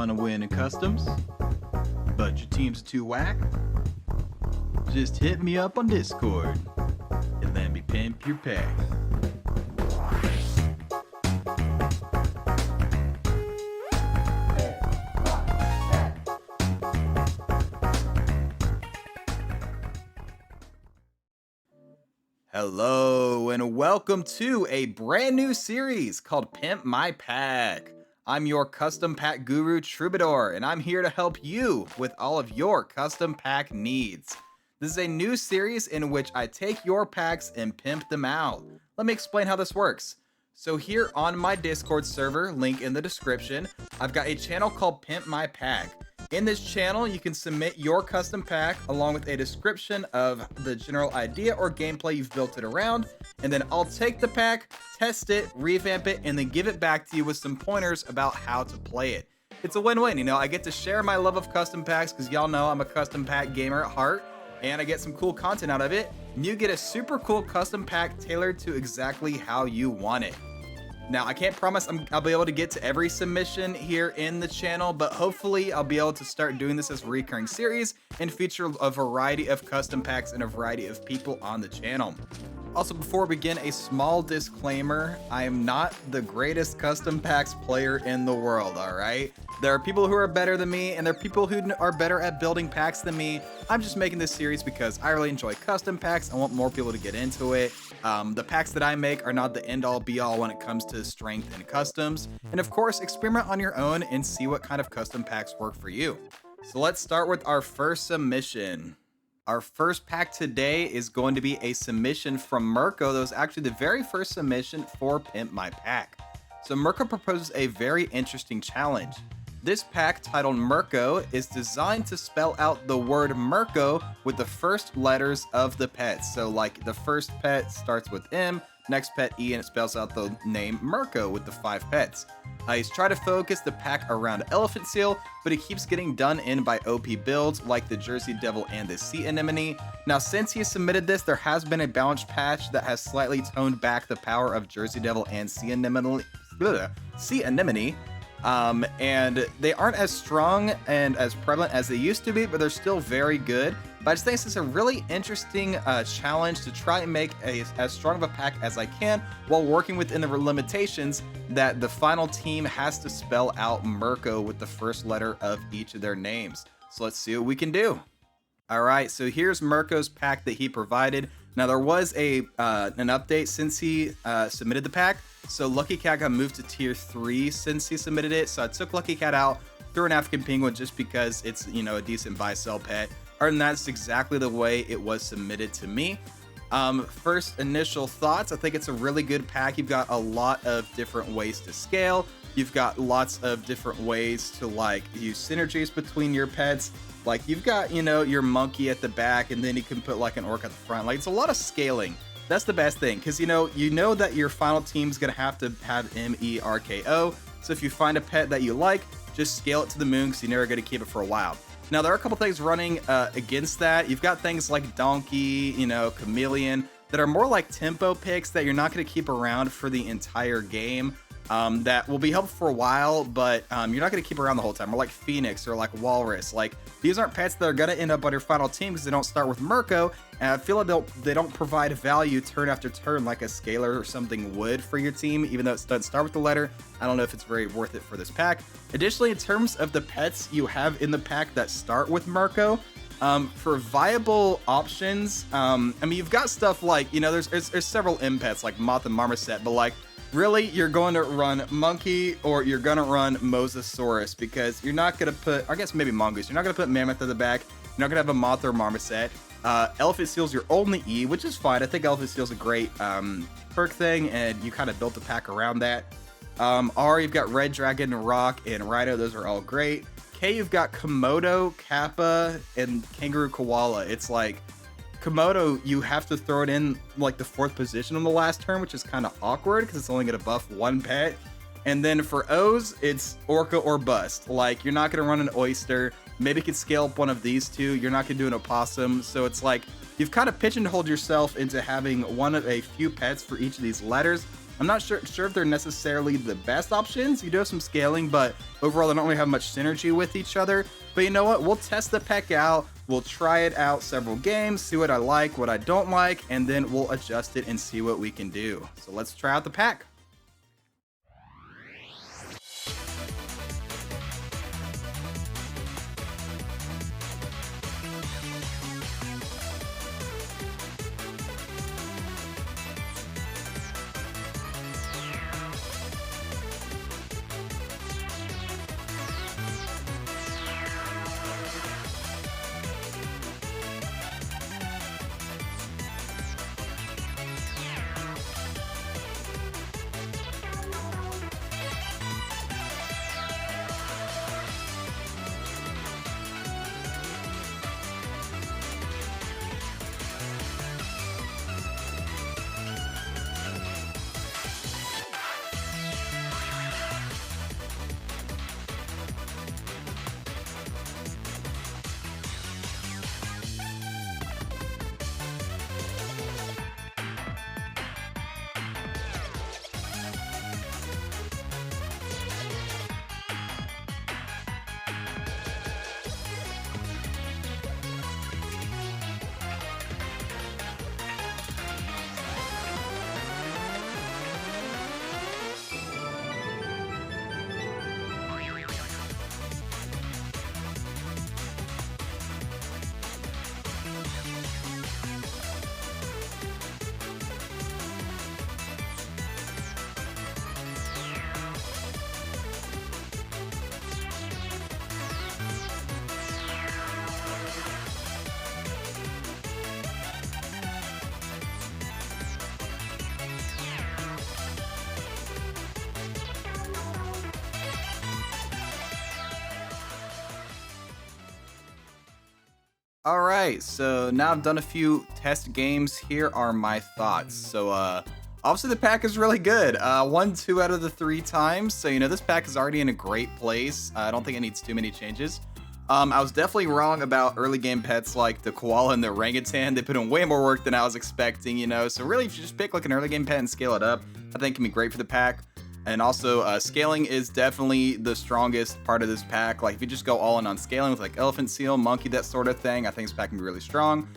want to win in customs, but your team's too whack? Just hit me up on Discord and let me pimp your pack. Hello and welcome to a brand new series called Pimp My Pack. I'm your custom pack guru Troubadour, and I'm here to help you with all of your custom pack needs. This is a new series in which I take your packs and pimp them out. Let me explain how this works. So here on my Discord server, link in the description, I've got a channel called Pimp My Pack. In this channel, you can submit your custom pack along with a description of the general idea or gameplay you've built it around, and then I'll take the pack, test it, revamp it, and then give it back to you with some pointers about how to play it. It's a win-win, you know, I get to share my love of custom packs because y'all know I'm a custom pack gamer at heart, and I get some cool content out of it, and you get a super cool custom pack tailored to exactly how you want it. Now, I can't promise I'll be able to get to every submission here in the channel, but hopefully I'll be able to start doing this as a recurring series and feature a variety of custom packs and a variety of people on the channel. Also, before we begin, a small disclaimer. I am not the greatest custom packs player in the world, all right? There are people who are better than me, and there are people who are better at building packs than me. I'm just making this series because I really enjoy custom packs. I want more people to get into it. The packs that I make are not the end-all be-all when it comes to strength and customs. And of course, experiment on your own and see what kind of custom packs work for you. So let's start with our first submission. Our first pack today is going to be a submission from Merco. That was actually the very first submission for Pimp My Pack. So Merco proposes a very interesting challenge. This pack, titled Merco, is designed to spell out the word Merco with the first letters of the pets. So like the first pet starts with M, next pet E, and it spells out the name Merco with the 5 pets. He's trying to focus the pack around Elephant Seal, but it keeps getting done in by OP builds like the Jersey Devil and the Sea Anemone. Now, since he submitted this, there has been a balance patch that has slightly toned back the power of Jersey Devil and Sea Anemone. And they aren't as strong and as prevalent as they used to be, but they're still very good. But I just think this is a really interesting challenge to try and make as strong of a pack as I can while working within the limitations that the final team has to spell out Merco with the first letter of each of their names. So let's see what we can do. All right, so here's Merco's pack that he provided. Now there was an update since he submitted the pack. So Lucky Cat got moved to tier 3 since he submitted it. So I took Lucky Cat out, threw an African Penguin just because it's, you know, a decent buy-sell pet. Other than that, it's exactly the way it was submitted to me. First initial thoughts, I think it's a really good pack. You've got a lot of different ways to scale. You've got lots of different ways to like use synergies between your pets. Like you've got, you know, your monkey at the back, and then you can put like an orc at the front. Like it's a lot of scaling. That's the best thing, because you know that your final team's gonna have to have MERKO. So if you find a pet that you like, just scale it to the moon, because you're never gonna keep it for a while. Now there are a couple things running against that. You've got things like Donkey, you know, Chameleon, that are more like tempo picks that you're not gonna keep around for the entire game. That will be helpful for a while, but you're not going to keep around the whole time. Or like Phoenix or like Walrus. Like these aren't pets that are going to end up on your final team because they don't start with Merco, and I feel like they don't provide value turn after turn like a Scalar or something would for your team. Even though it doesn't start with the letter, I don't know if it's very worth it for this pack. Additionally, in terms of the pets you have in the pack that start with Merco, for viable options, I mean, you've got stuff like, you know, there's several M pets like Moth and Marmoset, but like really, you're going to run Monkey or you're going to run Mosasaurus, because you're not going to put, I guess maybe Mongoose, you're not going to put Mammoth at the back, you're not going to have a Moth or Marmoset. Elephant Seal's your only E, which is fine. I think Elephant Seal's a great perk thing, and you kind of built a pack around that. R, you've got Red Dragon, Rock, and Rhino. Those are all great. K, you've got Komodo, Kappa, and Kangaroo Koala. It's like Komodo, you have to throw it in like the 4th position on the last turn, which is kind of awkward because it's only going to buff 1 pet. And then for O's, it's Orca or Bust. Like, you're not going to run an Oyster. Maybe you could scale up one of these two. You're not going to do an Opossum. So it's like you've kind of pigeonholed yourself into having one of a few pets for each of these letters. I'm not sure if they're necessarily the best options. You do have some scaling, but overall they don't really have much synergy with each other. But you know what? We'll test the pack out. We'll try it out several games, see what I like, what I don't like, and then we'll adjust it and see what we can do. So let's try out the pack. All right, so now I've done a few test games. Here are my thoughts. So, obviously the pack is really good. Won 2 out of the 3 times. So, you know, this pack is already in a great place. I don't think it needs too many changes. I was definitely wrong about early game pets like the koala and the orangutan. They put in way more work than I was expecting, you know. So really, if you just pick like an early game pet and scale it up, I think it can be great for the pack. And also, scaling is definitely the strongest part of this pack. Like, if you just go all in on scaling with, like, elephant, seal, monkey, that sort of thing, I think this pack can be really strong.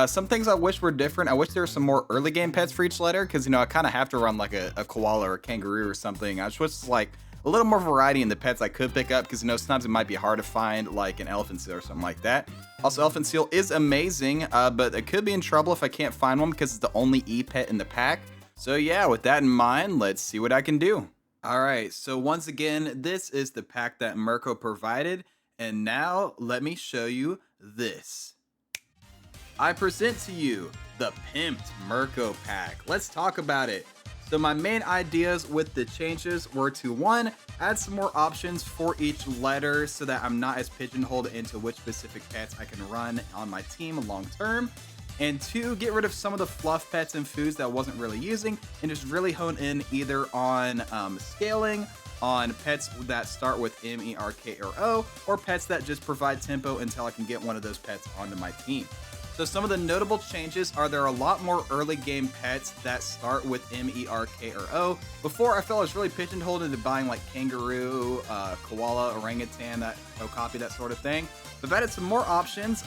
Some things I wish were different. I wish there were some more early game pets for each letter, because, you know, I kind of have to run, like, a koala or a kangaroo or something. I just wish, like, a little more variety in the pets I could pick up, because, you know, sometimes it might be hard to find, like, an elephant seal or something like that. Also, elephant seal is amazing, but it could be in trouble if I can't find one, because it's the only E-pet in the pack. So, yeah, with that in mind, let's see what I can do. All right, so once again, this is the pack that Merco provided, and now let me show you this. I present to you the Pimped Merco pack. Let's talk about it. So my main ideas with the changes were to 1, add some more options for each letter so that I'm not as pigeonholed into which specific pets I can run on my team long term. And 2, get rid of some of the fluff pets and foods that I wasn't really using and just really hone in either on scaling, on pets that start with MERKO, or pets that just provide tempo until I can get one of those pets onto my team. So some of the notable changes are there are a lot more early game pets that start with MERKO. Before, I felt I was really pigeonholed into buying like kangaroo, koala, orangutan, that okapi, that sort of thing. I've added some more options.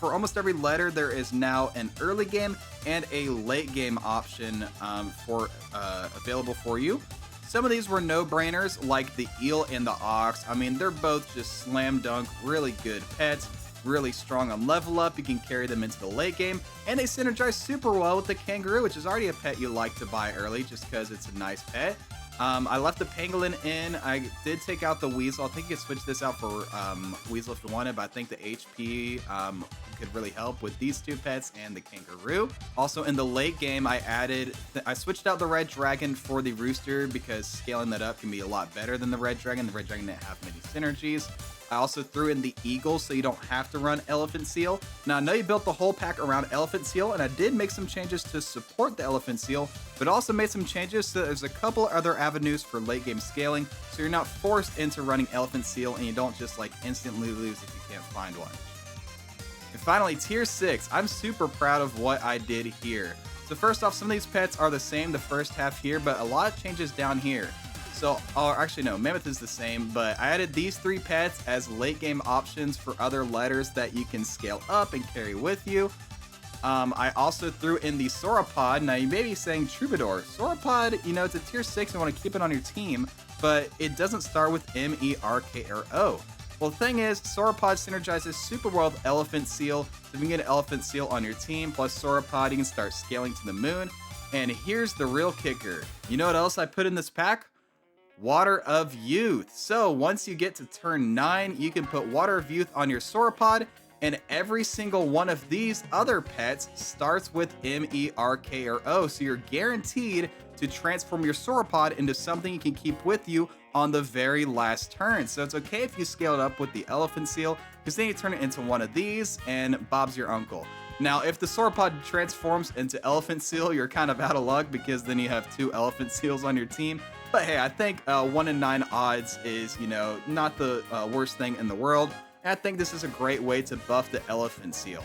For almost every letter, there is now an early game and a late game option available for you. Some of these were no-brainers, like the eel and the ox. I mean, they're both just slam dunk, really good pets, really strong on level up. You can carry them into the late game, and they synergize super well with the kangaroo, which is already a pet you like to buy early just because it's a nice pet. I left the pangolin in. I did take out the weasel. I think you could switch this out for weasel if you wanted, but I think the HP could really help with these 2 pets and the kangaroo. Also in the late game, I switched out the red dragon for the rooster because scaling that up can be a lot better than the red dragon. The red dragon didn't have many synergies. I also threw in the eagle so you don't have to run elephant seal. Now I know you built the whole pack around elephant seal, and I did make some changes to support the elephant seal, but also made some changes so there's a couple other avenues for late game scaling, so you're not forced into running elephant seal and you don't just like instantly lose if you can't find one. And finally, tier 6. I'm super proud of what I did here. So first off, some of these pets are the same the first half here, but a lot of changes down here. So, or actually no, Mammoth is the same, but I added these 3 pets as late game options for other letters that you can scale up and carry with you. I also threw in the Sauropod. Now you may be saying Troubadour. Sauropod, you know, it's a tier 6 and want to keep it on your team, but it doesn't start with MERKO. Well, the thing is, Sauropod synergizes Super World Elephant Seal, so if you can get an Elephant Seal on your team, plus Sauropod, you can start scaling to the moon. And here's the real kicker. You know what else I put in this pack? Water of Youth. So once you get to turn 9, you can put Water of Youth on your Sauropod, and every single one of these other pets starts with MERKO, so you're guaranteed to transform your Sauropod into something you can keep with you on the very last turn. So it's okay if you scale it up with the Elephant Seal, because then you turn it into one of these, and Bob's your uncle. Now, if the Sauropod transforms into Elephant Seal, you're kind of out of luck, because then you have 2 Elephant Seals on your team. But hey, I think 1 in 9 odds is, you know, not the worst thing in the world. And I think this is a great way to buff the Elephant Seal.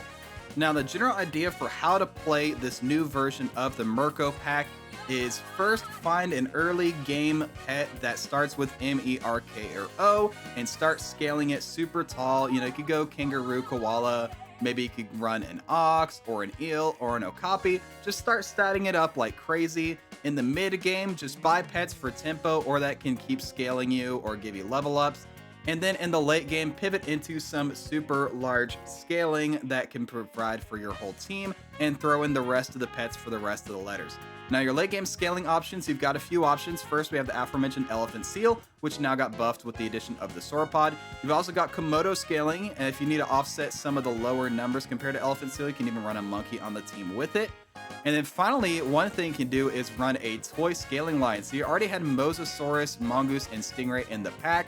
Now, the general idea for how to play this new version of the Merco pack is first find an early game pet that starts with MERKO and start scaling it super tall. You know, you could go kangaroo, koala, maybe you could run an ox or an eel or an okapi. Just start statting it up like crazy. In the mid game, just buy pets for tempo or that can keep scaling you or give you level ups. And then in the late game, pivot into some super large scaling that can provide for your whole team and throw in the rest of the pets for the rest of the letters. Now, your late game scaling options, you've got a few options. First, we have the aforementioned Elephant Seal, which now got buffed with the addition of the Sauropod. You've also got Komodo scaling, and if you need to offset some of the lower numbers compared to Elephant Seal, you can even run a monkey on the team with it. And then finally, one thing you can do is run a toy scaling line. So you already had Mosasaurus, Mongoose, and Stingray in the pack.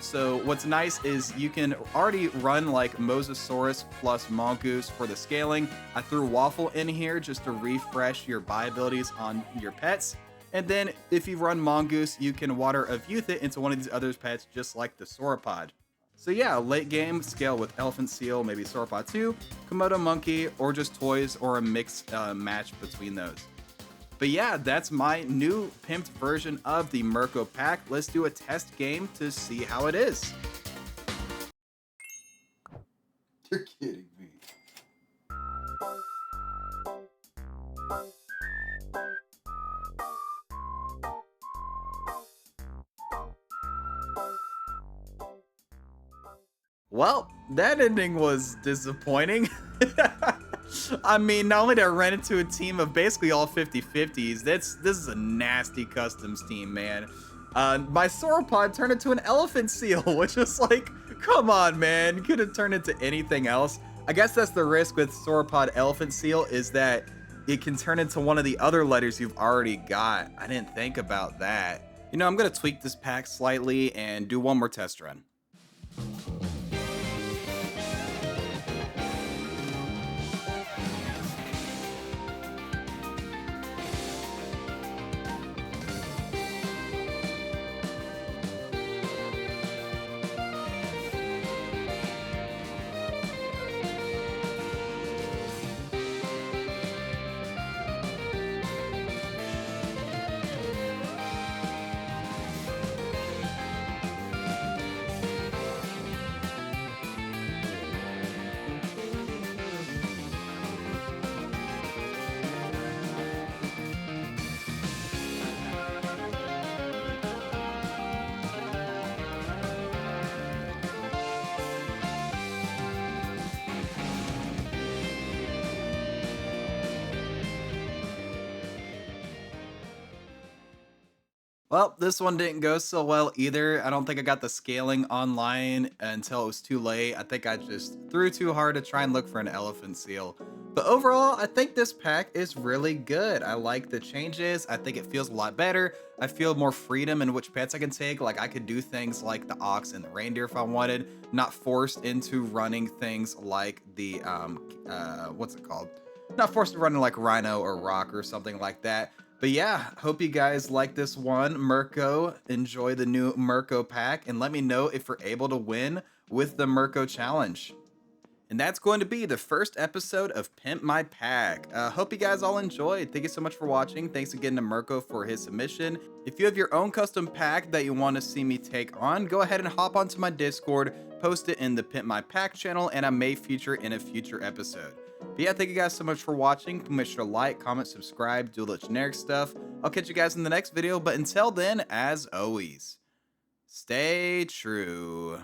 So what's nice is you can already run like Mosasaurus plus Mongoose for the scaling. I threw Waffle in here just to refresh your buy abilities on your pets. And then if you run Mongoose, you can Water of Youth it into one of these other pets just like the Sauropod. So yeah, late game scale with Elephant Seal, maybe Sauropod 2, Komodo Monkey, or just toys or a mixed match between those. But yeah, that's my new pimped version of the Merco pack. Let's do a test game to see how it is. You're kidding me. Well, that ending was disappointing. I mean, not only did I run into a team of basically all 50-50s, this is a nasty customs team, man. My Sauropod turned into an Elephant Seal, which was like, come on, man. Could have turned into anything else. I guess that's the risk with Sauropod Elephant Seal, is that it can turn into one of the other letters you've already got. I didn't think about that. You know, I'm going to tweak this pack slightly and do one more test run. Well, this one didn't go so well either. I don't think I got the scaling online until it was too late. I think I just threw too hard to try and look for an Elephant Seal. But overall, I think this pack is really good. I like the changes. I think it feels a lot better. I feel more freedom in which pets I can take. Like I could do things like the ox and the reindeer if I wanted, not forced into running things like the, what's it called? Not forced to run like rhino or rock or something like that. But yeah, hope you guys like this one. Merco, enjoy the new Merco pack, and let me know if you're able to win with the Merco challenge. And that's going to be the first episode of Pimp My Pack. Hope you guys all enjoyed. Thank you so much for watching. Thanks again to Merco for his submission. If you have your own custom pack that you want to see me take on, go ahead and hop onto my Discord, post it in the Pimp My Pack channel, and I may feature in a future episode. But yeah, thank you guys so much for watching. Make sure to like, comment, subscribe, do all the generic stuff. I'll catch you guys in the next video, but until then, as always, stay true.